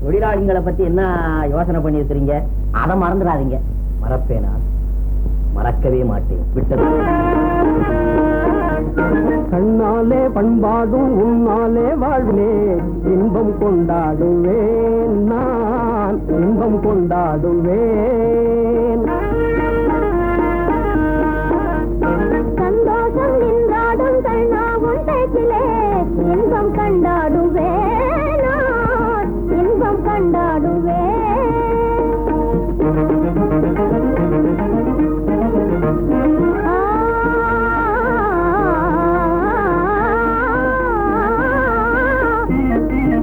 தொழிலாளிகளை பத்தி என்ன யோசனை பண்ணிருக்கிறீங்க? அதை மறந்துடாதீங்க. மறப்பேனா? மறக்கவே மாட்டேன். விட்டது. கண்ணாலே பண்பாடும் உன்னாலே வாழ்விலே இன்பம் கொண்டாடுவேன், நான் இன்பம் கொண்டாடுவேன். சந்தோஷம் நின்றாடும் கண்ணாவும் பேச்சிலே இன்பம் கண்டாடுவேன், நான் இன்பம் கண்டாடுவேன்.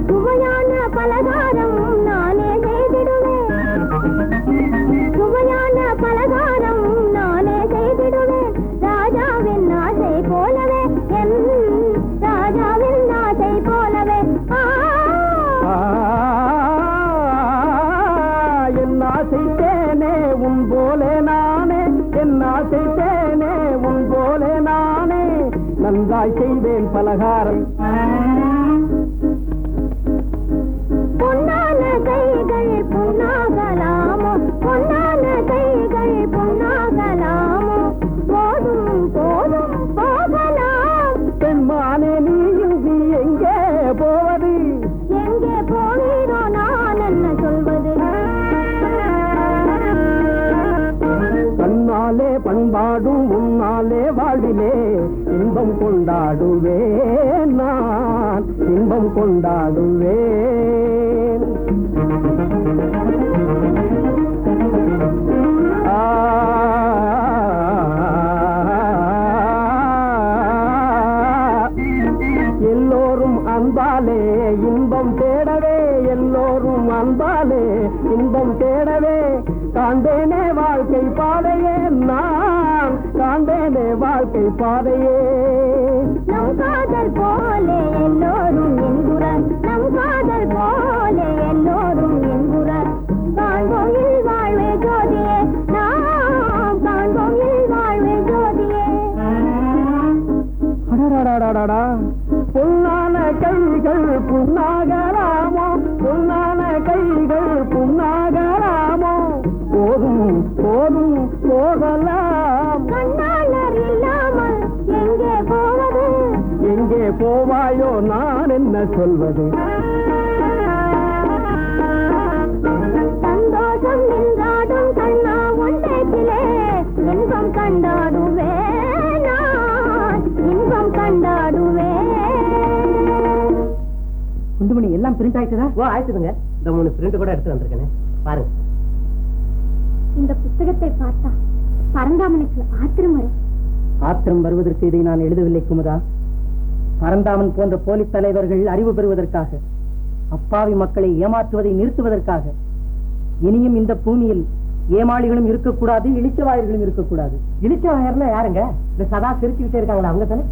சுவையான பலகாரம் நானே செய்திடுவேன், சுவையான பலகாரம் நானே செய்திடுவேன். ராஜாவின் ஆசை போலவே, என் ராஜாவின் ஆசை போலவே. என் ஆசை தேனே உன் போலே நானே, என் ஆசை தேனே உன் போலே நானே, நன்றாய் செய்வேன் பலகாரம். பொன்னான கைகள் பொன்னாகலாமோ, பொன்னான கைகள் பொன்னாகலாமோ, போதும் போதும் போகலாம். பெண்மானே நீ எங்கே போவது? எங்கே போகிறோ நான் என்ன சொல்வது? தன்னாலே பண்பாடும் உன்னாலே வாழ்விலே இன்பம் கொண்டாடுவேன், நான் இன்பம் கொண்டாடுவேன். எல்லோரும் அன்பாலே இன்பம் தேடவே, எல்லோரும் அன்பாலே இன்பம் தேடவே, காண்பேனே வாழ்க்கை பாதையே, நான் காண்பேனே வாழ்க்கை பாதையே. நம் காதல் போலே எல்லோரும் என்குறார், நம் காதல் போலே எல்லோரும் என்குறார். காண்போம் இல் வாழ்வே ஜோதியே, நாம் காண்போம் இல் வாழ்வே ஜோதியே. பொன்னான கைகள் புண்ணாகலாமோ, பொன்னான கைகள் புண்ணாகலாமோ, போதும் போதும் போகலாம். கண்ணாளர் இல்லாமல் எங்கே போவது? எங்கே போவாயோ நான் என்ன சொல்வது? சந்தோஷம் நின்றாடும் கண்ணா ஒன்றேக்கிலே இன்பம் கண்டாடுவேன், நான் இன்பம் கண்டாடுவேன். குண்டுமணி எல்லாம் பிரிண்ட் ஆயிட்டுதா? ஓ ஆயிட்டுதுங்க. இந்த 3 பிரிண்ட் கூட எடுத்து வந்திருக்கேன், பாருங்க. இந்த புத்தகத்தை பார்த்தா பரந்தாமனுக்கு ஆத்திரம் வரும். ஆத்திரம் வருவதற்கு இதை நான் எழுதவில்லை குமுதா. பரந்தாமன் போன்ற போலீஸ் தலைவர்கள் அறிவு பெறுவதற்காக, அப்பாவி மக்களை ஏமாற்றுவதை நிறுத்துவதற்காக. இனியும் இந்த பூமியில் ஏமாளிகளும் இருக்கக்கூடாது, இளிச்சவாயர்களும் இருக்கக்கூடாது. இளிச்சவாயர்னா யாருங்க? இந்த சதா சிரிச்சுக்கிட்டே இருக்காங்களா அவங்க தானே?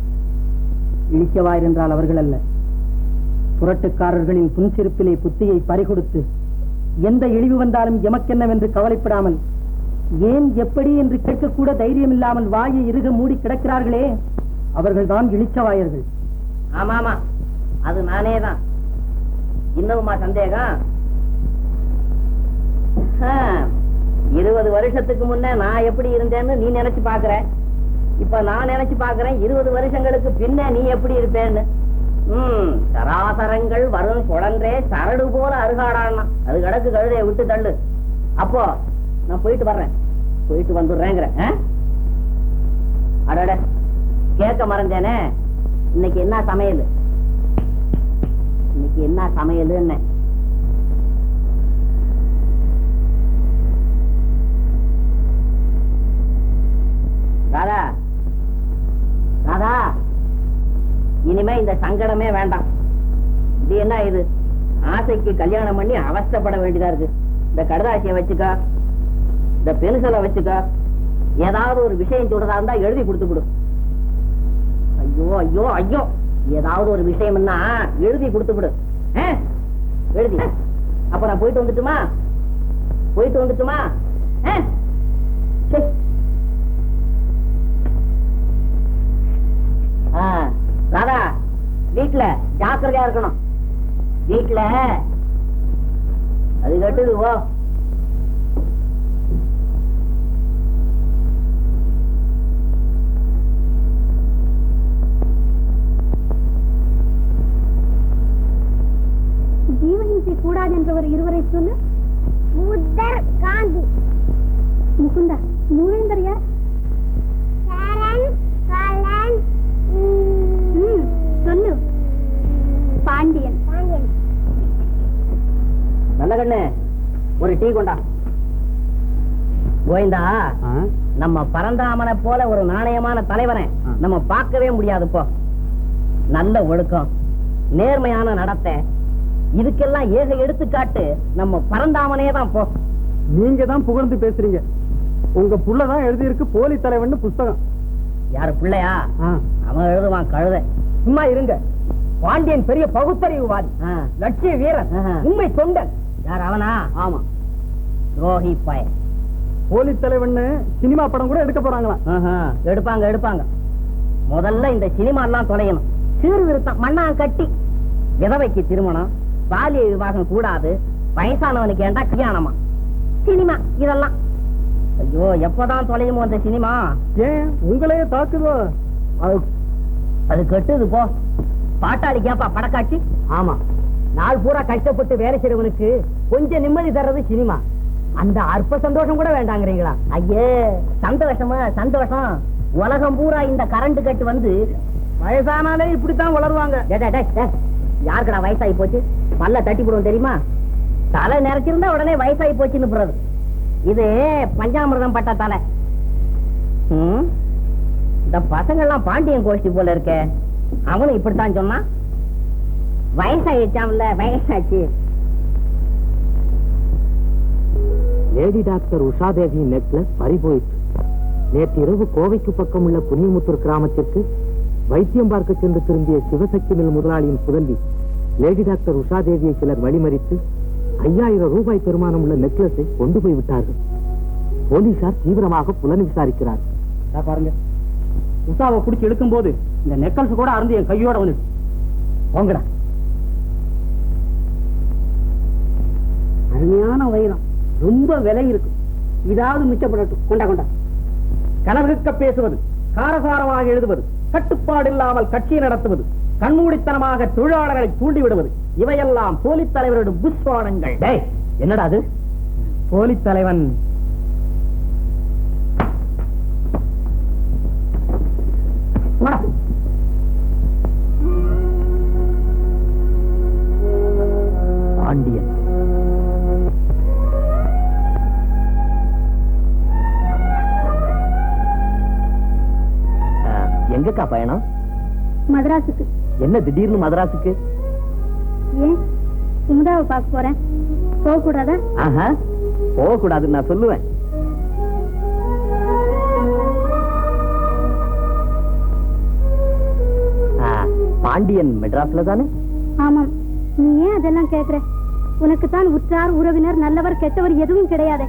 இளிச்சவாயர் என்றால் அவர்கள் அல்ல. புரட்டுக்காரர்களின் புன்சிரிப்பிலே புத்தியை பறிகொடுத்து எந்த இழிவு வந்தாலும் எமக்கென்னவென்று கவலைப்படாமல், ஏன் எப்படி என்று கேட்கக்கூட தைரியம் இல்லாமல் வாயை இறுக மூடி கிடக்கிறார்களே, அவர்கள்தான் இளிச்சவாயர்கள். ஆமாமா, அது நானே தான். இன்னுமா சந்தேகம்? 20 வருஷத்துக்கு முன்ன நான் எப்படி இருந்தேன்னு நீ நினைச்சு பாக்குற. இப்ப நான் நினைச்சு பாக்குறேன் 20 வருஷங்களுக்கு பின்ன நீ எப்படி இருப்பேன்னு. சராசரங்கள் வரும் சுழன்றே சரடு போல அருகாடானா அது கிடக்கு, கழுதையை விட்டு தள்ளு. அப்போ நான் போயிட்டு வர்றேன், போயிட்டு வந்துடுறேங்கிற. அடட கேட்க மறந்தேனே, இன்னைக்கு என்ன சமையல்? இன்னைக்கு என்ன சமையல்? என்ன ராதா, ராதா, இனிமே இந்த சங்கடமே வேண்டாம். இது என்ன இது? ஆசைக்கு கல்யாணம் பண்ணி அவஸ்தைப்பட வேண்டியதா இருக்கு. இந்த கடுதாசியை வச்சுக்கா, இந்த பென்சிலை வச்சுக்கா, ஏதாவது ஒரு விஷயம் சொல்றதா இருந்தா எழுதி கொடுத்து கொடு. ஐயோ ஐயோ ஐயோ, ஏதாவது ஒரு விஷயம்னா எழுதி கொடுத்து கொடு. எழுதி. அப்ப நான் போயிட்டு வந்துட்டுமா? போயிட்டு வந்துட்டுமா? ராதா, வீட்டுல ஜாக்கிரதையா இருக்கணும். வீட்டுல அது கட்டுது வா. ஜீவஹிம்சை கூடாது என்றவர் இருவரை சொல்லு. புத்தர், காந்தி. முகுந்தா, மூவேந்தர் யார்? சொல்லு. பாண்டியன். நல்ல கண்ணு, ஒரு டீ கொண்டா. கோவிந்தா, நம்ம பரந்தாமனை போல ஒரு நாணயமான தலைவனை நம்ம பார்க்கவே முடியாது. போ. நல்ல ஒழுக்கம், நேர்மையான நடத்தை, இதுக்கெல்லாம் ஏக எடுத்துக்காட்டு நம்ம பரந்தாமனே தான். போ. நீங்க தான் புகழ்ந்து பேசுறீங்க. உங்க புள்ளதான் எழுதியிருக்கு போலி தலைவன் புஸ்தகம். யாரு பிள்ளையா? அவன் எழுதுவான் கழுத. சும்மா இருங்க. பாண்டியன் பெரிய பகுத்தறிவுவாதி, லட்சிய வீரன், உண்மை தொண்டன். யார் அவனா? ஆமா, துரோகி பாய. போலி தலைவன் சினிமா படம் கூட எடுக்க போறாங்களாம். எடுப்பாங்க. முதல்ல இந்த சினிமா எல்லாம் தொலையணும். சீர்திருத்தம், மண்ணா கட்டி, விதவைக்கு திருமணம், பாலிய விவாகம் கூடாது, வயசானவனுக்கு ஏண்டா கல்யாணமா, சினிமா இதெல்லாம். ஐயோ, எப்பதான் தொலையுமோ அந்த சினிமா? ஏன் உங்களையே தாக்குதோ? அது கெட்டுது. போ. பாட்டாளி கேப்பா படக்காட்சி. ஆமா, நாள் பூரா கஷ்டப்பட்டு வேலை செய்யறவனுக்கு கொஞ்சம் நிம்மதி தர்றது சினிமா. அந்த அற்ப சந்தோஷம் கூட வேண்டாங்கிறீங்களா? ஐயே, சந்தோஷம். உலகம் பூரா இந்த கரண்ட் கட்டு வந்து வயசானாலே இப்படித்தான் வளருவாங்க. யாருக்கடா வயசாகி போச்சு? பல்ல தட்டி போடுவோம் தெரியுமா? தலை நிறைச்சிருந்தா உடனே வயசாகி போச்சுன்னு போறது. இது பஞ்சாமிர்தம் பட்ட தலை. இந்த பசங்கள்லாம் பாண்டியன் கோஷ்டி போல இருக்க. அவனும் இப்படித்தான் சொன்னான். வயசாயிடுச்சான்ல, வயசாச்சு. லேடி டாக்டர் உஷாதேவியின் நெக்லஸ் பறிபோயிற்று. நேற்று இரவு கோவைக்கு பக்கம் உள்ள புண்ணியமுத்தூர் கிராமத்திற்கு வைத்தியம் பார்க்க சென்று திரும்பிய சிவசக்தி மில் முதலாளியின் புதல்வி லேடி டாக்டர் உஷாதேவியை சிலர் வழிமறித்து 5000 ரூபாய் பெருமானம் உள்ள நெக்லஸை கொண்டு போய் விட்டார்கள். போலீசார் தீவிரமாக புலன் விசாரிக்கிறார். பாருங்க, உஷாவை பிடிச்சி எடுக்கும் போது இந்த நெக்லஸ் கூட அருந்து என் கையோட வந்து போங்கடா. அருமையான வைரம், ரொம்ப விலை இருக்கு. இதாவது மிச்சப்படட்டும். கொண்டா. கனவுக்க பேசுவது, காரசாரமாக எழுதுவது, கட்டுப்பாடு இல்லாமல் கட்சியை நடத்துவது, கண்மூடித்தனமாக தொழிலாளர்களை தூண்டிவிடுவது, இவையெல்லாம் போலி தலைவருடைய புஷ்வானங்கள். என்னடா அது? போலி தலைவன் பாண்டியன். எங்கக்கா பயணம்? மதராசுக்கு. என்ன திடீர்னு மதராசுக்கு? ஏன், குமுதாவை பார்க்க போறேன். போக கூடாதா? போக கூடாதுன்னு நான் சொல்லுவேன். பாண்டியன் மெட்ராஸ்ல தானே? ஆமாம். நீ ஏன் அதெல்லாம் கேக்குற? உனக்குத்தான் உற்றார், உறவினர், நல்லவர், கெட்டவர் எதுவும் கிடையாது.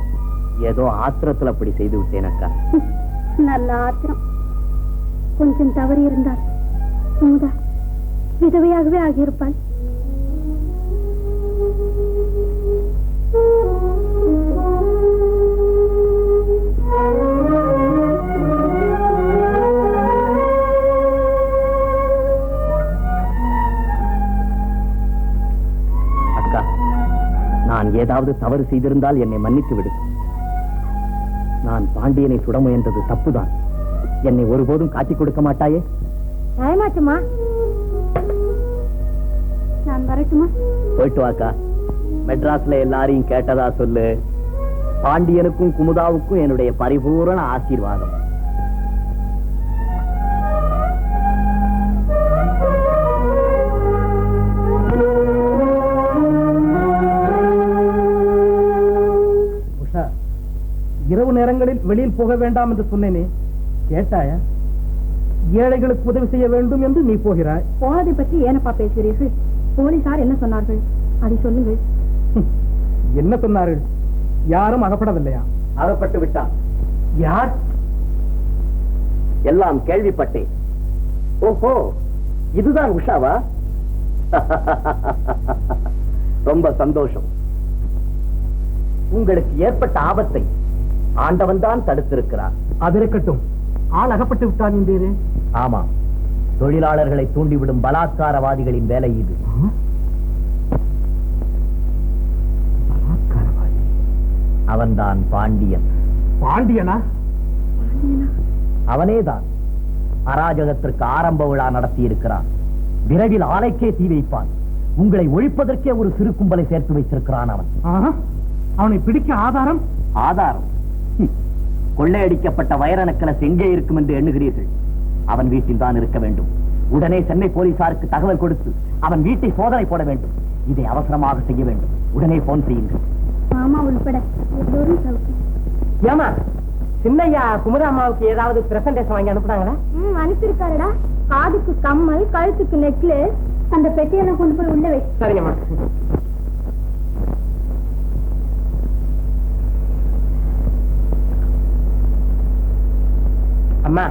ஏதோ ஆத்திரத்துல அப்படி செய்து விட்டேன் அக்கா. நல்ல ஆத்திரம். கொஞ்சம் தவறி இருந்தால் குமுதா விதவையாகவே ஆகியிருப்பாள். அக்கா, நான் ஏதாவது தவறு செய்திருந்தால் என்னை மன்னித்து விடு. நான் பாண்டியனை சுட முயன்றது தப்புதான். என்னை ஒருபோதும் காட்டிக் கொடுக்க மாட்டாயே? பயமாட்டுமா? நான் வரட்டுமா? போயிட்டு வாக்கா. மெட்ராஸ்ல எல்லாரையும் கேட்டதா சொல்லு. பாண்டியனுக்கும் குமுதாவுக்கும் என்னுடைய பரிபூரண ஆசீர்வாதம். உஷா, இரவு நேரங்களில் வெளியில் போக வேண்டாம் என்று சொன்னேனே, கேட்டாயா? ஏழைகளுக்கு உதவி செய்ய வேண்டும் என்று நீ போகிறாய். போனதை பற்றி ஏனப்பா பேசுகிறீர்கள்? போலீசார் என்ன சொன்னார்கள்? அதை சொல்லுங்கள். என்ன சொன்னார்கள்? யாரும் அகப்படவில்லையா? அகப்பட்டு விட்டான். யார்? எல்லாம் கேள்விப்பட்டேன். ஓஹோ, இதுதான் உஷாவா? ரொம்ப சந்தோஷம். உங்களுக்கு ஏற்பட்ட ஆபத்தை ஆண்டவன் தான் தடுத்திருக்கிறார். அது இருக்கட்டும், ஆள் அகப்பட்டு விட்டான் என்றீரே. ஆமா, தொழிலாளர்களை தூண்டிவிடும் பலாத்காரவாதிகளின் வேலை இது. அவன்தான் பாண்டியன். பாண்டியனா? அவனேதான் அராஜகத்திற்கு ஆரம்ப விழா நடத்தி இருக்கிறான். விரைவில் ஆலைக்கே தீ வைப்பான். உங்களை ஒழிப்பதற்கே ஒரு சிறு கும்பலை சேர்த்து வைத்திருக்கிறான் அவன். அவனை பிடிக்க ஆதாரம்? ஆதாரம்? கொள்ளையடிக்கப்பட்ட வைர நெக்லஸ் எங்கே இருக்கும் என்று எண்ணுகிறீர்கள்? அவன் வீட்டில் தான் இருக்க வேண்டும். உடனே சென்னை போலீசாருக்கு தகவல் கொடுத்து அவன் வீட்டை சோதனை போட வேண்டும். இதை அவசரமாக செய்ய வேண்டும். உடனே போன் செய்யுங்கள். மாமா உள்பட எல்லோரும் சவுக்கு. ஏமா, சின்னையா குமுதாமாவுக்கு ஏதாவது பிரசன்டேஷன் வாங்கி அனுப்புனாங்களா? அனுப்பியிருக்காருடா. காதுக்கு கம்மல், கழுத்துக்கு நெக்லஸ். அந்த பெட்டியெல்லாம் கொண்டு போய் உள்ள வை. சரிங்கம்மா. அம்மா,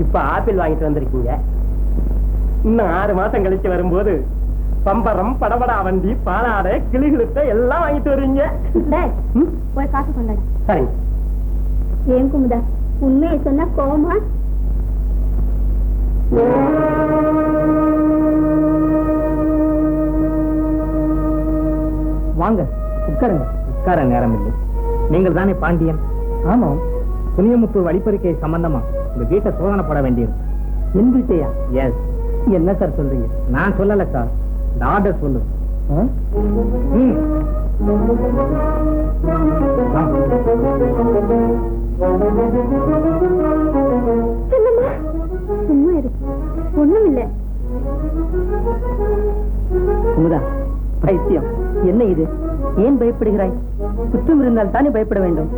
இப்ப ஆப்பிள் வாங்கிட்டு வந்திருக்கீங்க. இன்னும் 6 மாசம் கழிச்சு வரும்போது பம்பரம், படபடா வண்டி, பாலாடை, கிளிகளுத்த எல்லாம் வாங்கிட்டு வருவீங்க. போய் காசு கொண்டாட. சரிங்க. ஏன் குமுதா, உண்மையை சொன்னா கோவமா? வாங்க, உட்காருங்க. உட்கார நேரம் இல்லை. நீங்கள் தானே பாண்டியன்? ஆமா. புனியமுத்தூர் வழிப்பறிக்கை சம்பந்தமா இந்த வீட்டை சோதனை போட வேண்டியிருக்கு. என் வீட்டையா? எஸ். என்ன சார் சொல்றீங்க? நான் சொல்லல சார், இந்த ஆர்டர் சொல்லு. சும்மா இருக்கு, ஒண்ணும் இல்ல. குமுதா, பைத்தியம் என்ன இது? ஏன் பயப்படுகிறாய்? குற்றம் இருந்தால் தானே பயப்பட வேண்டும்.